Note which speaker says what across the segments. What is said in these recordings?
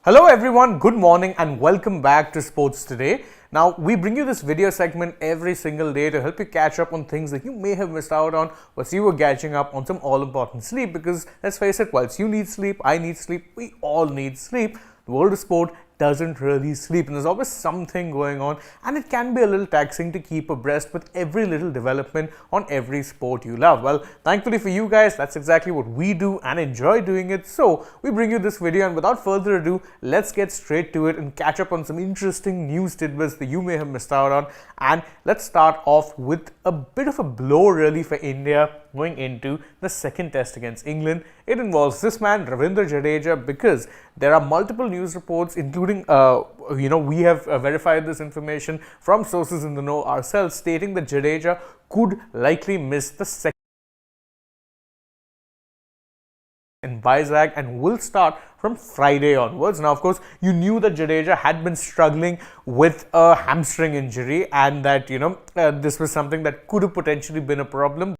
Speaker 1: Hello everyone, good morning and welcome back to Sports Today. Now, we bring you this video segment every single day to help you catch up on things that you may have missed out on whilst you were catching up on some all-important sleep, because let's face it, whilst you need sleep, I need sleep, we all need sleep. The world of sport doesn't really sleep, and there's always something going on, and it can be a little taxing to keep abreast with every little development on every sport you love. Well, thankfully for you guys, that's exactly what we do and enjoy doing it. So we bring you this video, and without further ado, let's get straight to it and catch up on some interesting news tidbits that you may have missed out on. And let's start off with a bit of a blow really for India going into the second test against England. It involves this man, Jadeja, because there are multiple news reports, including we have verified this information from sources in the know ourselves, stating that Jadeja could likely miss the second in Vizag and will start from Friday onwards. Now, of course, you knew that Jadeja had been struggling with a hamstring injury, and that this was something that could have potentially been a problem.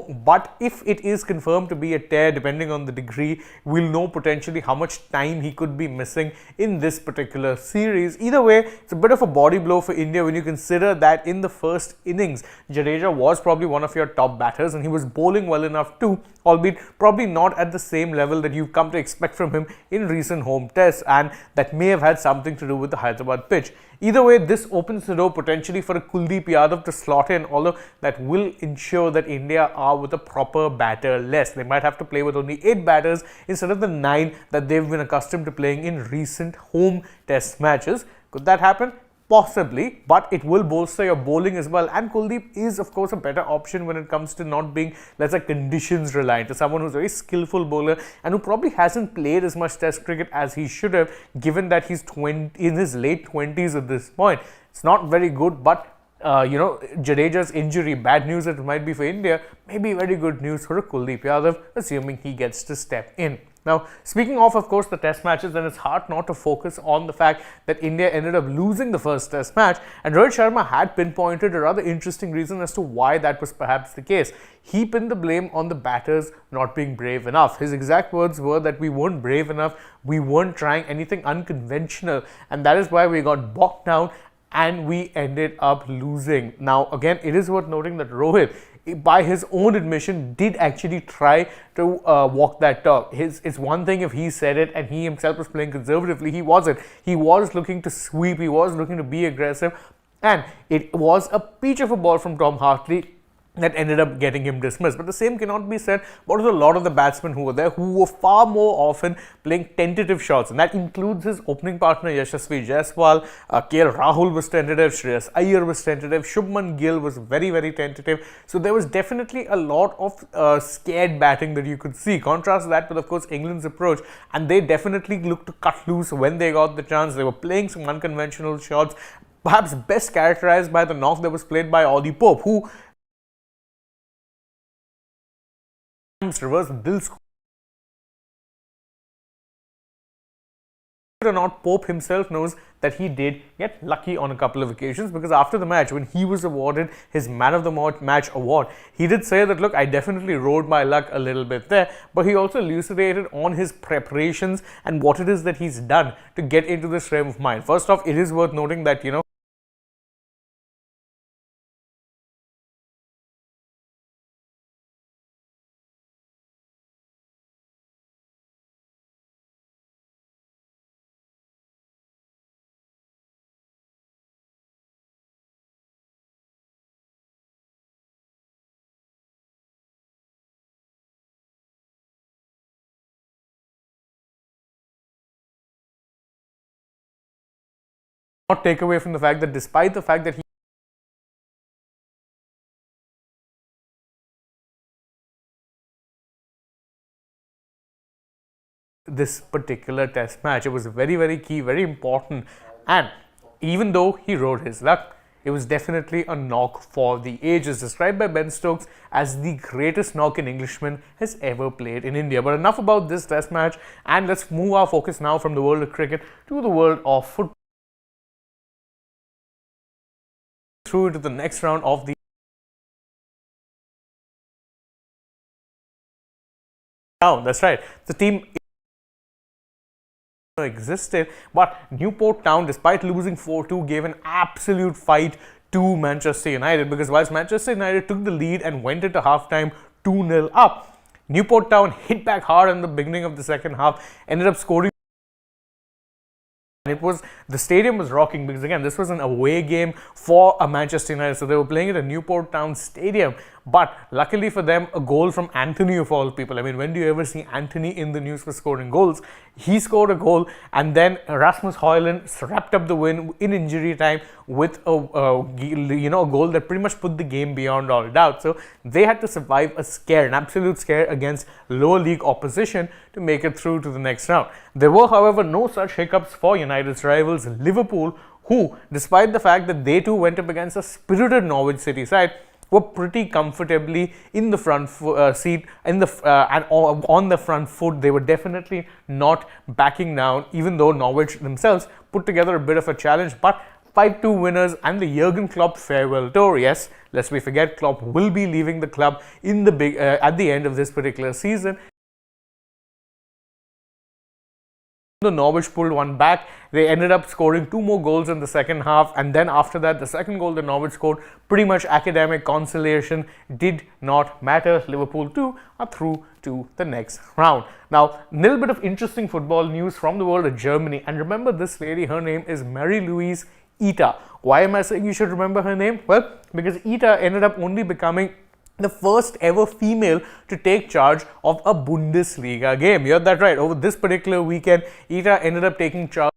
Speaker 1: But if it is confirmed to be a tear, depending on the degree, we'll know potentially how much time he could be missing in this particular series. Either way, it's a bit of a body blow for India when you consider that in the first innings, Jadeja was probably one of your top batters, and he was bowling well enough too, albeit probably not at the same level that you've come to expect from him in recent home tests, and that may have had something to do with the Hyderabad pitch. Either way, this opens the door potentially for a Kuldeep Yadav to slot in, although that will ensure that India are with a proper batter less. They might have to play with only 8 batters instead of the 9 that they've been accustomed to playing in recent home test matches. Could that happen? Possibly, but it will bolster your bowling as well. And Kuldeep is, of course, a better option when it comes to not being, let's say, conditions reliant. To someone who's a very skillful bowler and who probably hasn't played as much test cricket as he should have, given that he's in his late 20s at this point. It's not very good, but Jadeja's injury, bad news that it might be for India, may be very good news for a Kuldeep Yadav, assuming he gets to step in. Now, speaking of course, the test matches, then it's hard not to focus on the fact that India ended up losing the first test match, and Rohit Sharma had pinpointed a rather interesting reason as to why that was perhaps the case. He pinned the blame on the batters not being brave enough. His exact words were that we weren't brave enough, we weren't trying anything unconventional, and that is why we got bogged down and we ended up losing. Now, again, it is worth noting that Rohit, by his own admission, did actually try to walk that talk. It's one thing if he said it and he himself was playing conservatively. He wasn't. He was looking to sweep. He was looking to be aggressive. And it was a peach of a ball from Tom Hartley that ended up getting him dismissed. But the same cannot be said about a lot of the batsmen who were there, who were far more often playing tentative shots, and that includes his opening partner Yashasvi Jaiswal. KL Rahul was tentative, Shreyas Iyer was tentative, Shubman Gill was very, very tentative. So there was definitely a lot of scared batting that you could see. Contrast that with, of course, England's approach, and they definitely looked to cut loose when they got the chance. They were playing some unconventional shots, perhaps best characterized by the knock that was played by Ollie Pope, who reverse Dil or not, Pope himself knows that he did get lucky on a couple of occasions, because after the match, when he was awarded his Man of the Match award, he did say that, look, I definitely rode my luck a little bit there, but he also elucidated on his preparations and what it is that he's done to get into this frame of mind. First off, it is worth noting that, not take away from the fact that despite the fact that he this particular test match, it was very, very key, very important, and even though he rode his luck, it was definitely a knock for the ages, described by Ben Stokes as the greatest knock an Englishman has ever played in India. But enough about this test match, and let's move our focus now from the world of cricket to the world of football. through into the next round of the round. That's right. The team existed, but Newport Town, despite losing 4-2, gave an absolute fight to Manchester United, because whilst Manchester United took the lead and went into halftime 2-0 up, Newport Town hit back hard in the beginning of the second half, ended up scoring. It was, the stadium was rocking because again this was an away game for a Manchester United, so they were playing at a Newport Town stadium. But luckily for them, a goal from Anthony of all people. I mean, when do you ever see Anthony in the news for scoring goals? He scored a goal, and then Rasmus Højlund wrapped up the win in injury time with a goal that pretty much put the game beyond all doubt. So they had to survive a scare, an absolute scare against lower league opposition to make it through to the next round. There were, however, no such hiccups for United's rivals Liverpool, who, despite the fact that they too went up against a spirited Norwich City side, were pretty comfortably in the front seat, and on the front foot. They were definitely not backing down, even though Norwich themselves put together a bit of a challenge. But 5-2 winners and the Jurgen Klopp farewell tour. Yes, lest we forget, Klopp will be leaving the club in the at the end of this particular season. The Norwich pulled one back. They ended up scoring 2 more goals in the second half, and then after that, the second goal the Norwich scored, pretty much academic consolation, did not matter. Liverpool too are through to the next round. Now, a little bit of interesting football news from the world of Germany, and remember this lady, her name is Marie-Louise Ita. Why am I saying you should remember her name? Well, because Ita ended up only becoming the first ever female to take charge of a Bundesliga game. You heard that right. Over this particular weekend, Ita ended up taking charge.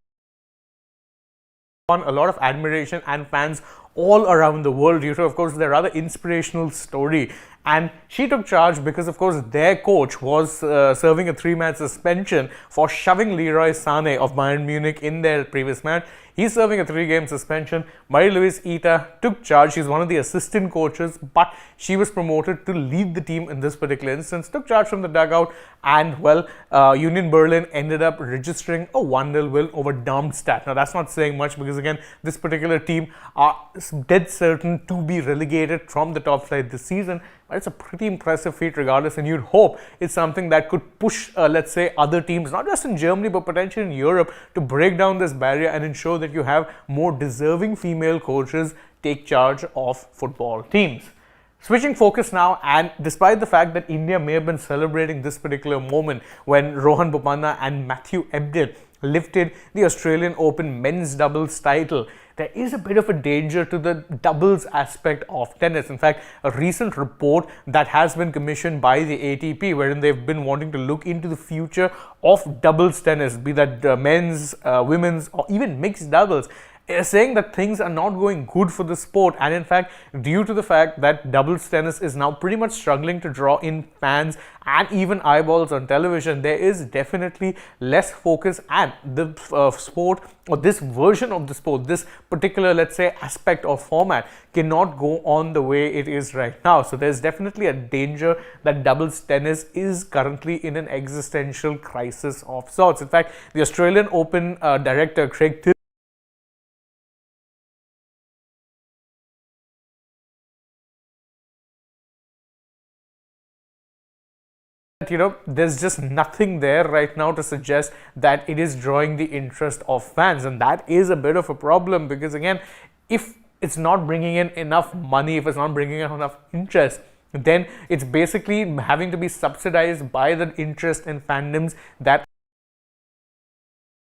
Speaker 1: A lot of admiration and fans all around the world due to, of course, their rather inspirational story. And she took charge because, of course, their coach was serving a 3-match suspension for shoving Leroy Sané of Bayern Munich in their previous match. He's serving a 3-game suspension. Marie-Louise Ita took charge. She's one of the assistant coaches, but she was promoted to lead the team in this particular instance, took charge from the dugout, and, well, Union Berlin ended up registering a 1-0 win over Darmstadt. Now, that's not saying much because, again, this particular team are dead certain to be relegated from the top flight this season. But it's a pretty impressive feat regardless, and you'd hope it's something that could push, let's say, other teams, not just in Germany, but potentially in Europe, to break down this barrier and ensure that you have more deserving female coaches take charge of football teams. Switching focus now, and despite the fact that India may have been celebrating this particular moment when Rohan Bopanna and Matthew Ebden lifted the Australian Open men's doubles title, there is a bit of a danger to the doubles aspect of tennis. In fact, a recent report that has been commissioned by the ATP, wherein they've been wanting to look into the future of doubles tennis, be that men's, women's, or even mixed doubles, saying that things are not going good for the sport. And in fact, due to the fact that doubles tennis is now pretty much struggling to draw in fans and even eyeballs on television, there is definitely less focus, and the sport, or this version of the sport, this particular, let's say, aspect or format cannot go on the way it is right now. So there's definitely a danger that doubles tennis is currently in an existential crisis of sorts. In fact, the Australian Open director Craig there's just nothing there right now to suggest that it is drawing the interest of fans, and that is a bit of a problem because, again, if it's not bringing in enough money, if it's not bringing in enough interest, then it's basically having to be subsidized by the interest and fandoms that,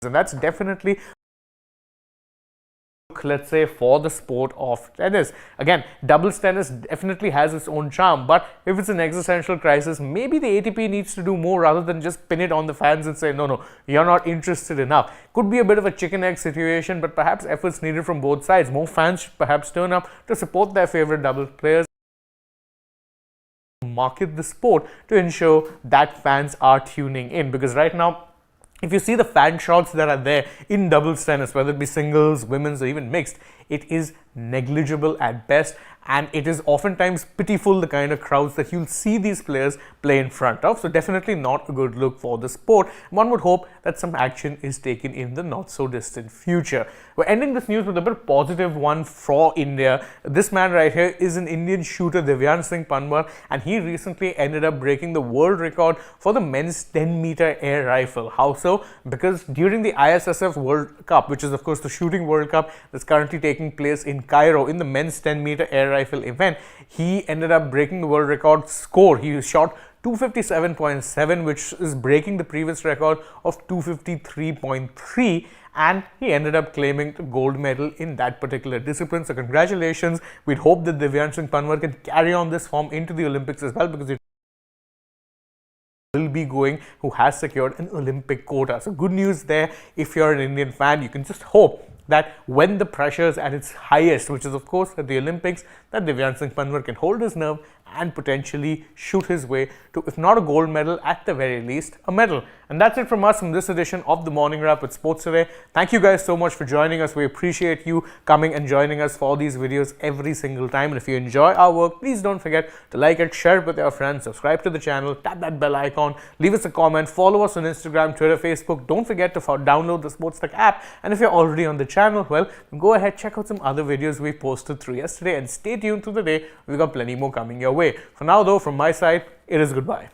Speaker 1: and that's definitely, let's say, for the sport of tennis. Again, doubles tennis definitely has its own charm, but if it's an existential crisis, maybe the ATP needs to do more rather than just pin it on the fans and say, no, you're not interested enough. Could be a bit of a chicken egg situation, but perhaps efforts needed from both sides. More fans should perhaps turn up to support their favorite doubles players, market the sport to ensure that fans are tuning in, because right now, if you see the fan shots that are there in doubles tennis, whether it be singles, women's, or even mixed, it is negligible at best. and it is oftentimes pitiful the kind of crowds that you'll see these players play in front of. So definitely not a good look for the sport. One would hope that some action is taken in the not so distant future. We're ending this news with a bit positive one for India. This man right here is an Indian shooter, Divyan Singh Panwar, and he recently ended up breaking the world record for the men's 10-meter air rifle. How so? Because during the ISSF World Cup, which is of course the shooting World Cup that's currently taking place in Cairo, in the men's 10-meter air rifle event, he ended up breaking the world record score. He shot 257.7, which is breaking the previous record of 253.3, and he ended up claiming the gold medal in that particular discipline. So congratulations. We'd hope that Divyan Singh Panwar can carry on this form into the Olympics as well, because it will be going who has secured an Olympic quota. So good news there. If you're an Indian fan, you can just hope that when the pressure is at its highest, which is of course at the Olympics, that Divyan Singh Panwar can hold his nerve and potentially shoot his way to, if not a gold medal, at the very least a medal. And that's it from us from this edition of the Morning Wrap with Sports Today. Thank you guys so much for joining us. We appreciate you coming and joining us for these videos every single time. And if you enjoy our work, please don't forget to like it, share it with your friends, subscribe to the channel, tap that bell icon, leave us a comment, follow us on Instagram, Twitter, Facebook. Don't forget to download the SportsTech app. And if you're already on the channel, well, go ahead, check out some other videos we posted through yesterday, and stay tuned through the day. We've got plenty more coming your way. For now though, from my side, it is goodbye.